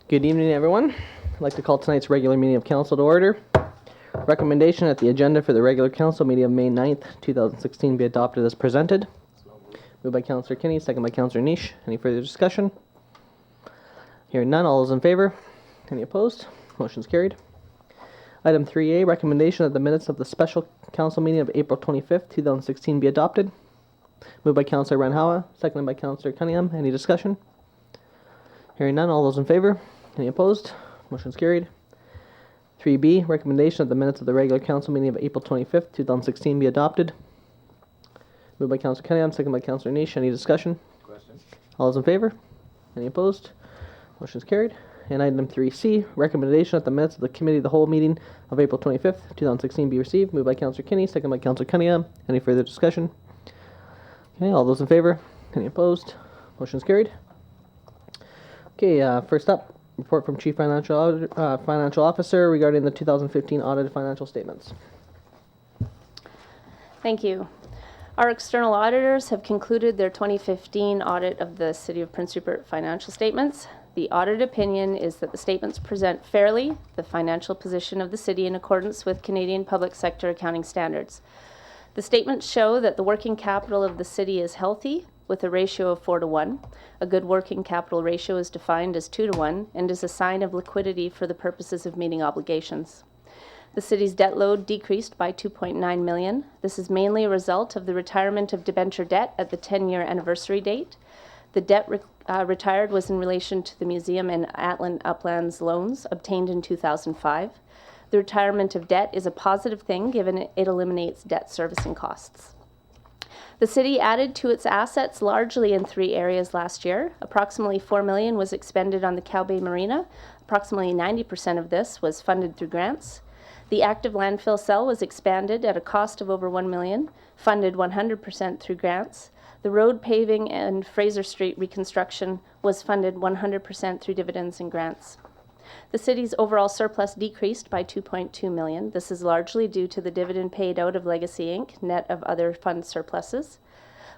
Good evening, everyone. I'd like to call tonight's regular meeting of council to order. Recommendation that the agenda for the regular council meeting of May 9th, 2016 be adopted as presented. Moved by Councillor Kinney, second by Councillor Niche. Any further discussion? Hearing none, all those in favor? Any opposed? Motion's carried. Item 3A, recommendation that the minutes of the special council meeting of April 25th, 2016 be adopted. Moved by Councillor Ranhawa, seconded by Councillor Cunningham. Any discussion? Hearing none, all those in favor? Any opposed? Motion's carried. 3B, recommendation that the minutes of the regular council meeting of April 25th, 2016 be adopted. Moved by Councillor Cunningham, second by Councillor Niche. Any discussion? Question. All those in favor? Any opposed? Motion's carried. And item 3C, recommendation that the minutes of the committee of the whole meeting of April 25th, 2016 be received. Moved by Councillor Kinney, second by Councillor Cunningham. Any further discussion? Okay, all those in favor? Any opposed? Motion's carried. Okay, first up, report from Chief Financial Officer regarding the 2015 audited financial statements. Thank you. Our external auditors have concluded their 2015 audit of the City of Prince Rupert financial statements. The audit opinion is that the statements present fairly the financial position of the city in accordance with Canadian public sector accounting standards. The statements show that the working capital of the city is healthy, with a ratio of 4:1. A good working capital ratio is defined as 2:1 and is a sign of liquidity for the purposes of meeting obligations. The city's debt load decreased by $2.9 million. This is mainly a result of the retirement of debenture debt at the 10-year anniversary date. The debt retired was in relation to the museum and Atlan Uplands loans obtained in 2005. The retirement of debt is a positive thing given it eliminates debt servicing costs. The city added to its assets largely in three areas last year. Approximately $4 million was expended on the Cow Bay Marina. Approximately 90% of this was funded through grants. The active landfill cell was expanded at a cost of over $1 million, funded 100% through grants. The road paving and Fraser Street reconstruction was funded 100% through dividends and grants. The city's overall surplus decreased by $2.2 million. This is largely due to the dividend paid out of Legacy Inc., net of other fund surpluses.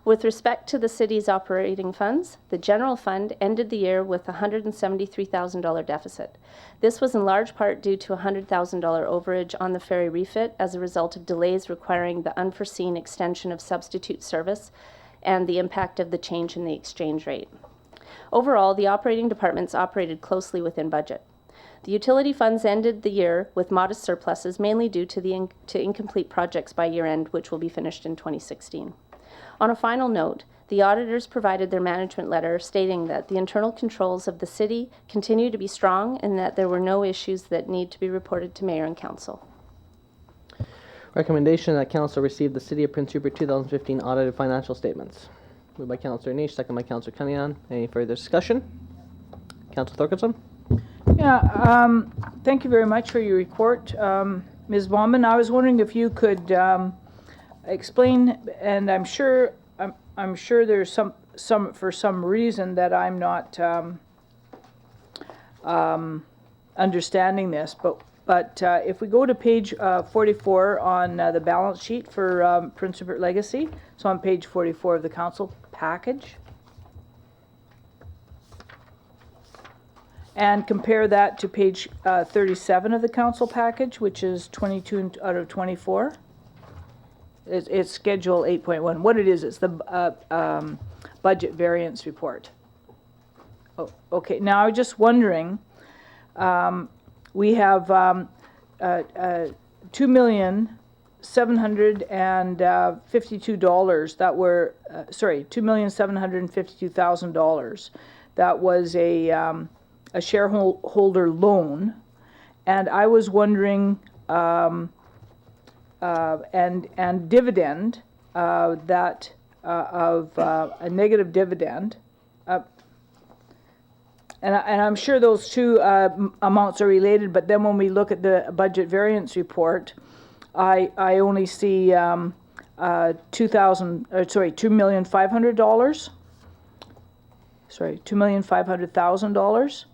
With respect to the city's operating funds, the general fund ended the year with a $173,000 deficit. This was in large part due to a $100,000 overage on the ferry refit as a result of delays requiring the unforeseen extension of substitute service and the impact of the change in the exchange rate. Overall, the operating departments operated closely within budget. The utility funds ended the year with modest surpluses, mainly due to incomplete projects by year-end, which will be finished in 2016. On a final note, the auditors provided their management letter stating that the internal controls of the city continue to be strong and that there were no issues that need to be reported to Mayor and Council. Recommendation that council receive the City of Prince Rupert 2015 audited financial statements. Moved by Councillor Niche, second by Councillor Cunningham. Any further discussion? Councillor Thorkildson? Yeah, thank you very much for your report, Ms. Bauman. I was wondering if you could explain, and I'm sure there's some for some reason that I'm not understanding this, but if we go to page 44 on the balance sheet for Prince Rupert Legacy, so on page 44 of the council package, and compare that to page 37 of the council package, which is 22 out of 24. It's schedule 8.1. What it is, it's the budget variance report. Oh, okay, now I was just wondering, we have $2,752,000 that were, $2,752,000 that was a shareholder loan, and I was wondering, and dividend that of a negative dividend, and I'm sure those two amounts are related. But then when we look at the budget variance report, I only see $2,500,000. Sorry, $2,500,000.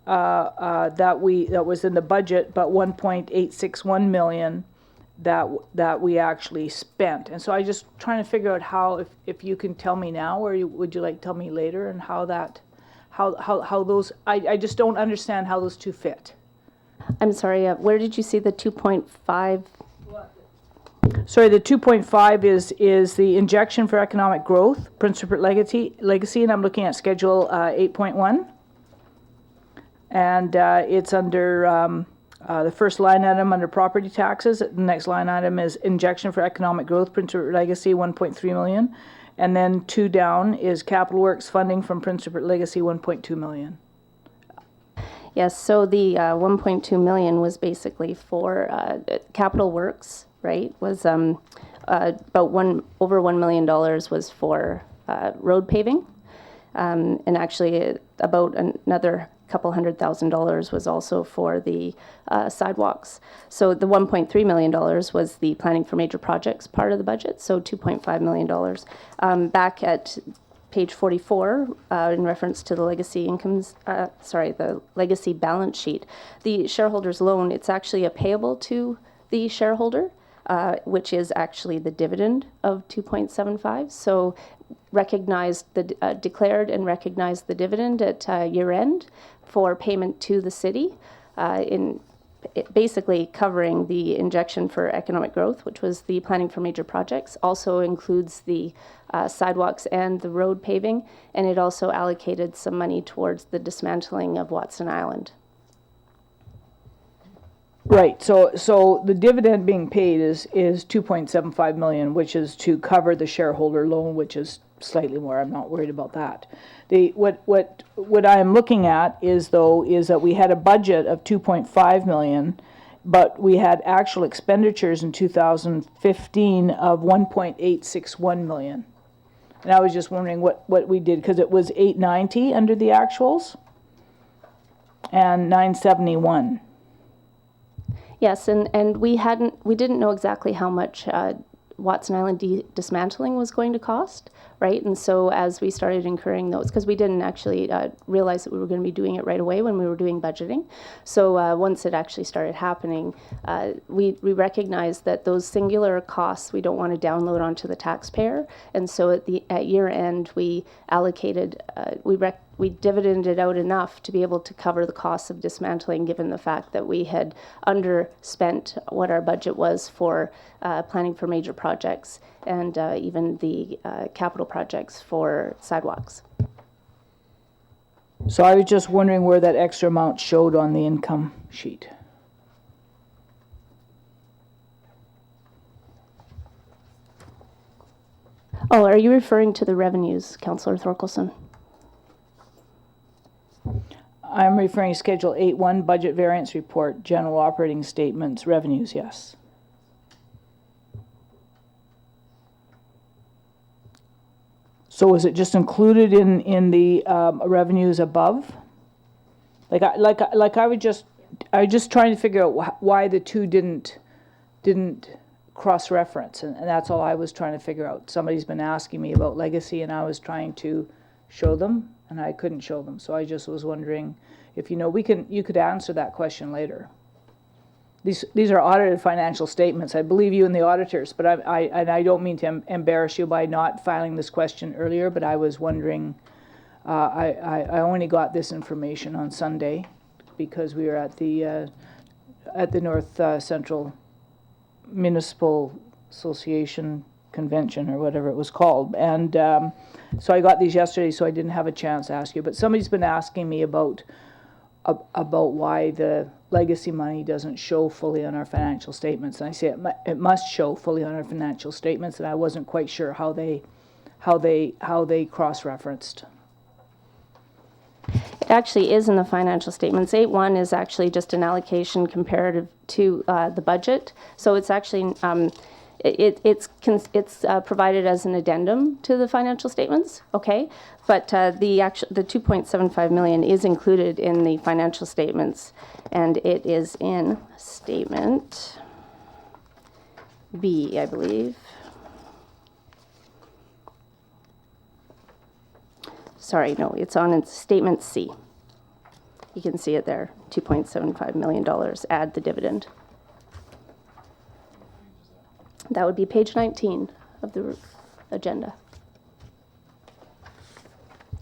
That was in the budget, but 1.861 million that we actually spent. And so I just trying to figure out how, if you can tell me now, or would you like to tell me later, and how how those, I just don't understand how those two fit. I'm sorry, where did you see the 2.5? Sorry, the 2.5 is the injection for economic growth, Prince Rupert Legacy, and I'm looking at Schedule 8.1. And it's under the first line item under property taxes. The next line item is injection for economic growth, Prince Rupert Legacy, 1.3 million. And then 2 down is capital works funding from Prince Rupert Legacy, 1.2 million. Yes, so the 1.2 million was basically for capital works, right? Was about over $1 million was for road paving, and actually about another couple $100,000 was also for the sidewalks. So the $1.3 million was the planning for major projects part of the budget. So $2.5 million. Back at page 44, in reference to the legacy incomes, the legacy balance sheet, the shareholder's loan, it's actually a payable to the shareholder, which is actually the dividend of 2.75. So recognized the declared and recognized the dividend at year end for payment to the city, in basically covering the injection for economic growth, which was the planning for major projects. Also includes the sidewalks and the road paving, and it also allocated some money towards the dismantling of Watson Island. Right, so the dividend being paid is 2.75 million, which is to cover the shareholder loan, which is slightly more. I'm not worried about that. What I am looking at is that we had a budget of 2.5 million, but we had actual expenditures in 2015 of 1.861 million. And I was just wondering what we did, because it was 890 under the actuals and 971. Yes, and we didn't know exactly how much Watson Island dismantling was going to cost, right? And so as we started incurring those, because we didn't actually realize that we were going to be doing it right away when we were doing budgeting. So once it actually started happening, we recognized that those singular costs we don't want to download onto the taxpayer. And so at year end, we allocated, we dividended out enough to be able to cover the costs of dismantling, given the fact that we had underspent what our budget was for planning for major projects and even the capital projects for sidewalks. So I was just wondering where that extra amount showed on the income sheet. Oh, are you referring to the revenues, Councillor Thorkelson? I'm referring to Schedule 8.1, Budget Variance Report, General Operating Statements, Revenues, yes. So was it just included in the revenues above? I was just trying to figure out why the two didn't cross-reference, and that's all I was trying to figure out. Somebody's been asking me about legacy, and I was trying to show them, and I couldn't show them. So I just was wondering if you could answer that question later. These are audited financial statements. I believe you and the auditors, but I don't mean to embarrass you by not filing this question earlier, but I was wondering, I only got this information on Sunday because we were at the North Central Municipal Association Convention or whatever it was called. And so I got these yesterday, so I didn't have a chance to ask you. But somebody's been asking me about why the legacy money doesn't show fully on our financial statements. And I say it must show fully on our financial statements, and I wasn't quite sure how they cross-referenced. It actually is in the financial statements. 8.1 is actually just an allocation comparative to the budget. So it's actually it's provided as an addendum to the financial statements, okay? But the 2.75 million is included in the financial statements, and it is in statement B, I believe. Sorry, no, it's on statement C. You can see it there, $2.75 million, add the dividend. That would be page 19 of the agenda.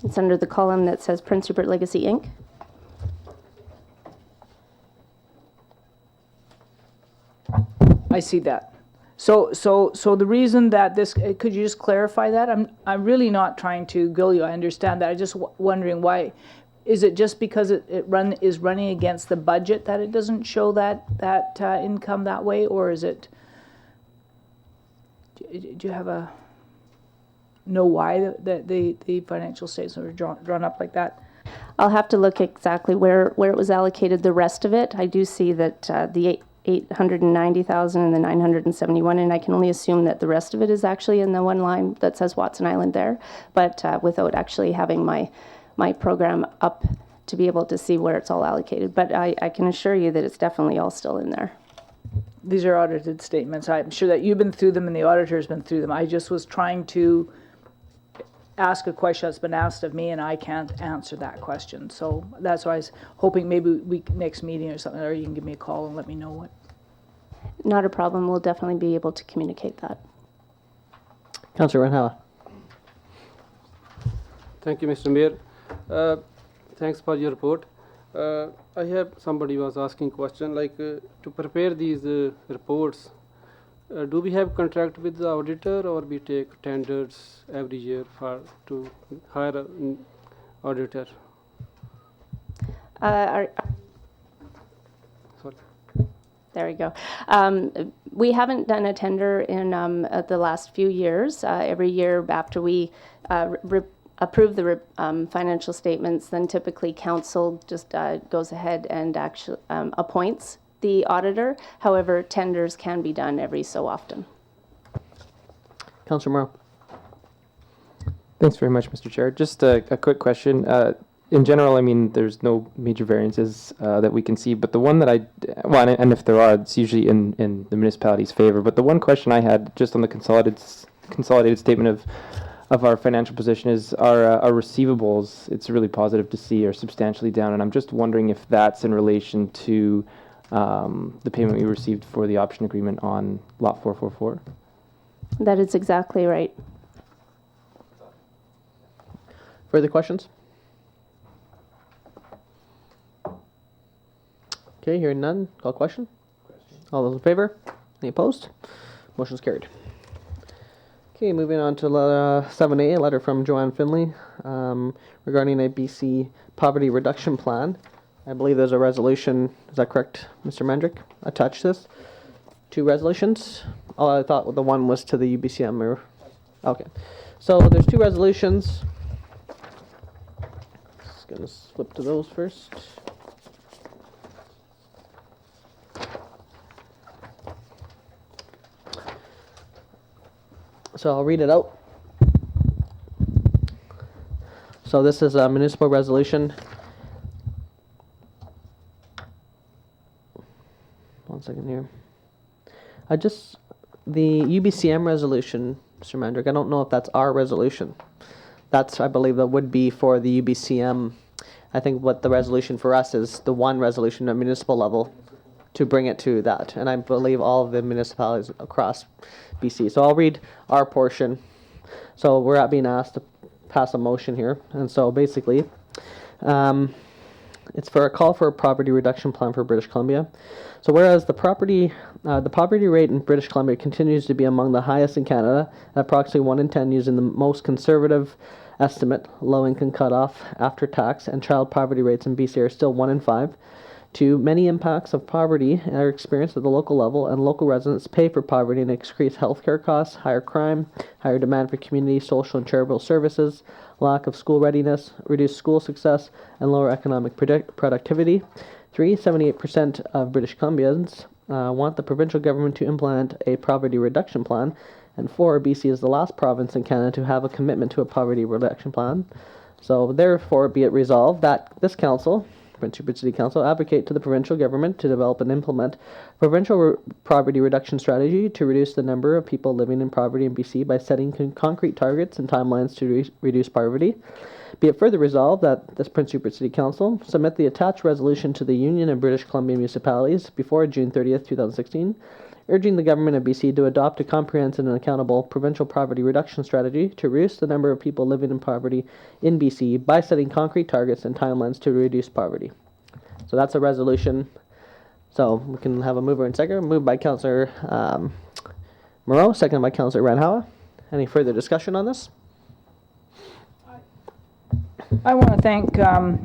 It's under the column that says Prince Rupert Legacy, Inc. I see that. So the reason that this, could you just clarify that? I'm really not trying to grill you, I understand that, I'm just wondering why. Is it just because it is running against the budget that it doesn't show that income that way, or is it, do you have know why the financial statements are drawn up like that? I'll have to look exactly where it was allocated, the rest of it. I do see that the 890,000 and the 971, and I can only assume that the rest of it is actually in the one line that says Watson Island there, but without actually having my program up to be able to see where it's all allocated. But I can assure you that it's definitely all still in there. These are audited statements. I'm sure that you've been through them and the auditor's been through them. I just was trying to ask a question that's been asked of me, and I can't answer that question. So that's why I was hoping maybe next meeting or something, or you can give me a call and let me know what. Not a problem. We'll definitely be able to communicate that. Councillor Reinhauer. Thank you, Mr. Mayor. Thanks for your report. I have somebody was asking question like to prepare these reports. Do we have contract with the auditor, or we take tenders every year to hire an auditor? Sorry. There we go. We haven't done a tender in the last few years. Every year after we approve the financial statements, then typically council just goes ahead and actually appoints the auditor. However, tenders can be done every so often. Councillor Morrow. Thanks very much, Mr. Chair. Just a quick question. In general, I mean, there's no major variances that we can see, but the one that and if there are, it's usually in the municipality's favor. But the one question I had just on the consolidated statement of our financial position is our receivables. It's really positive to see are substantially down, and I'm just wondering if that's in relation to the payment we received for the option agreement on Lot 444. That is exactly right. Further questions? Okay, hearing none. Call question. All those in favor? Any opposed? Motion's carried. Okay, moving on to 7A, a letter from Joanne Finley regarding a BC poverty reduction plan. I believe there's a resolution, is that correct, Mr. Mandrick? Attached this? Two resolutions? Oh, I thought the one was to the UBCM. Or okay. So there's two resolutions. Just going to flip to those first. So I'll read it out. So this is a municipal resolution. One second here. The UBCM resolution, Mr. Mandrick, I don't know if that's our resolution. That's, I believe, that would be for the UBCM. I think what the resolution for us is the one resolution at municipal level to bring it to that. And I believe all of the municipalities across BC. So I'll read our portion. So we're being asked to pass a motion here. And so basically, it's for a call for a poverty reduction plan for British Columbia. So whereas the poverty rate in British Columbia continues to be among the highest in Canada, at approximately 1 in 10 using the most conservative estimate, low income cutoff after tax, and child poverty rates in BC are still 1 in 5. 2, many impacts of poverty are experienced at the local level, and local residents pay for poverty and increased healthcare costs, higher crime, higher demand for community, social, and charitable services, lack of school readiness, reduced school success, and lower economic productivity. 3, 78% of British Columbians want the provincial government to implement a poverty reduction plan. And 4, BC is the last province in Canada to have a commitment to a poverty reduction plan. So therefore, be it resolved that this council, Prince Rupert City Council, advocate to the provincial government to develop and implement provincial poverty reduction strategy to reduce the number of people living in poverty in BC by setting concrete targets and timelines to reduce poverty. Be it further resolved that this Prince Rupert City Council submit the attached resolution to the Union of British Columbia Municipalities before June 30th, 2016, urging the government of BC to adopt a comprehensive and accountable provincial poverty reduction strategy to reduce the number of people living in poverty in BC by setting concrete targets and timelines to reduce poverty. So that's a resolution. So we can have a mover and second. Moved by Councillor Moreau, seconded by Councillor Ranhawa. Any further discussion on this? I want to thank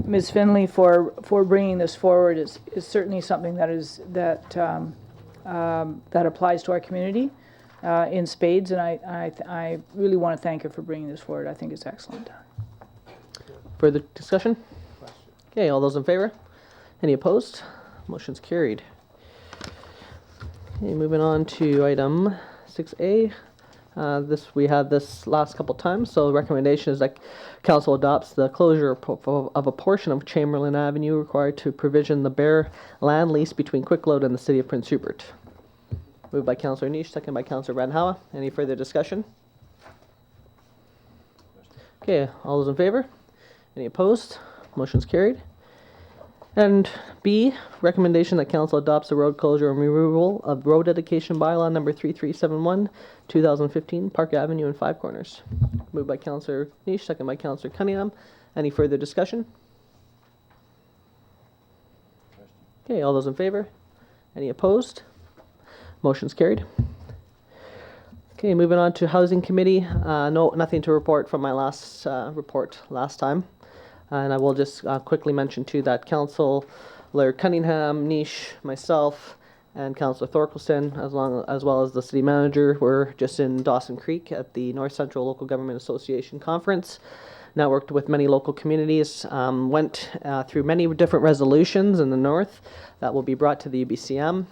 Ms. Finley for bringing this forward. It's certainly something that applies to our community in spades, and I really want to thank her for bringing this forward. I think it's excellent. Further discussion? Okay, all those in favor? Any opposed? Motion's carried. Okay, moving on to item 6A. We had this last couple times, so the recommendation is that Council adopts the closure of a portion of Chamberlain Avenue required to provision the bare land lease between Quickload and the City of Prince Rupert. Moved by Councillor Niche, second by Councillor Ranhawa. Any further discussion? Okay, all those in favor? Any opposed? Motion's carried. And B, recommendation that Council adopts the road closure and removal of road dedication bylaw number 3371, 2015, Park Avenue and Five Corners. Moved by Councillor Niche, second by Councillor Cunningham. Any further discussion? Okay, all those in favor? Any opposed? Motion's carried. Okay, moving on to Housing Committee. Nothing to report from my last report last time. And I will just quickly mention too that Councillor Cunningham, Niche, myself, and Councillor Thorkelson, as well as the city manager, were just in Dawson Creek at the North Central Local Government Association conference. Networked with many local communities, went through many different resolutions in the north that will be brought to the UBCM,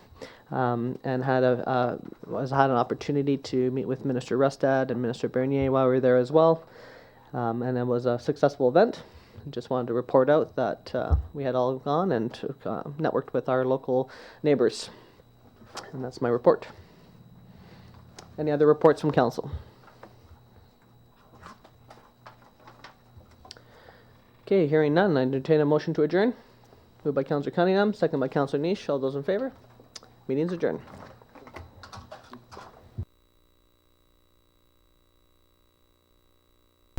and had an opportunity to meet with Minister Rustad and Minister Bernier while we were there as well, and it was a successful event. Just wanted to report out that we had all gone and networked with our local neighbors. And that's my report. Any other reports from council? Okay, hearing none, I entertain a motion to adjourn. Moved by Councillor Cunningham, second by Councillor Niche. All those in favor? Meeting's adjourned.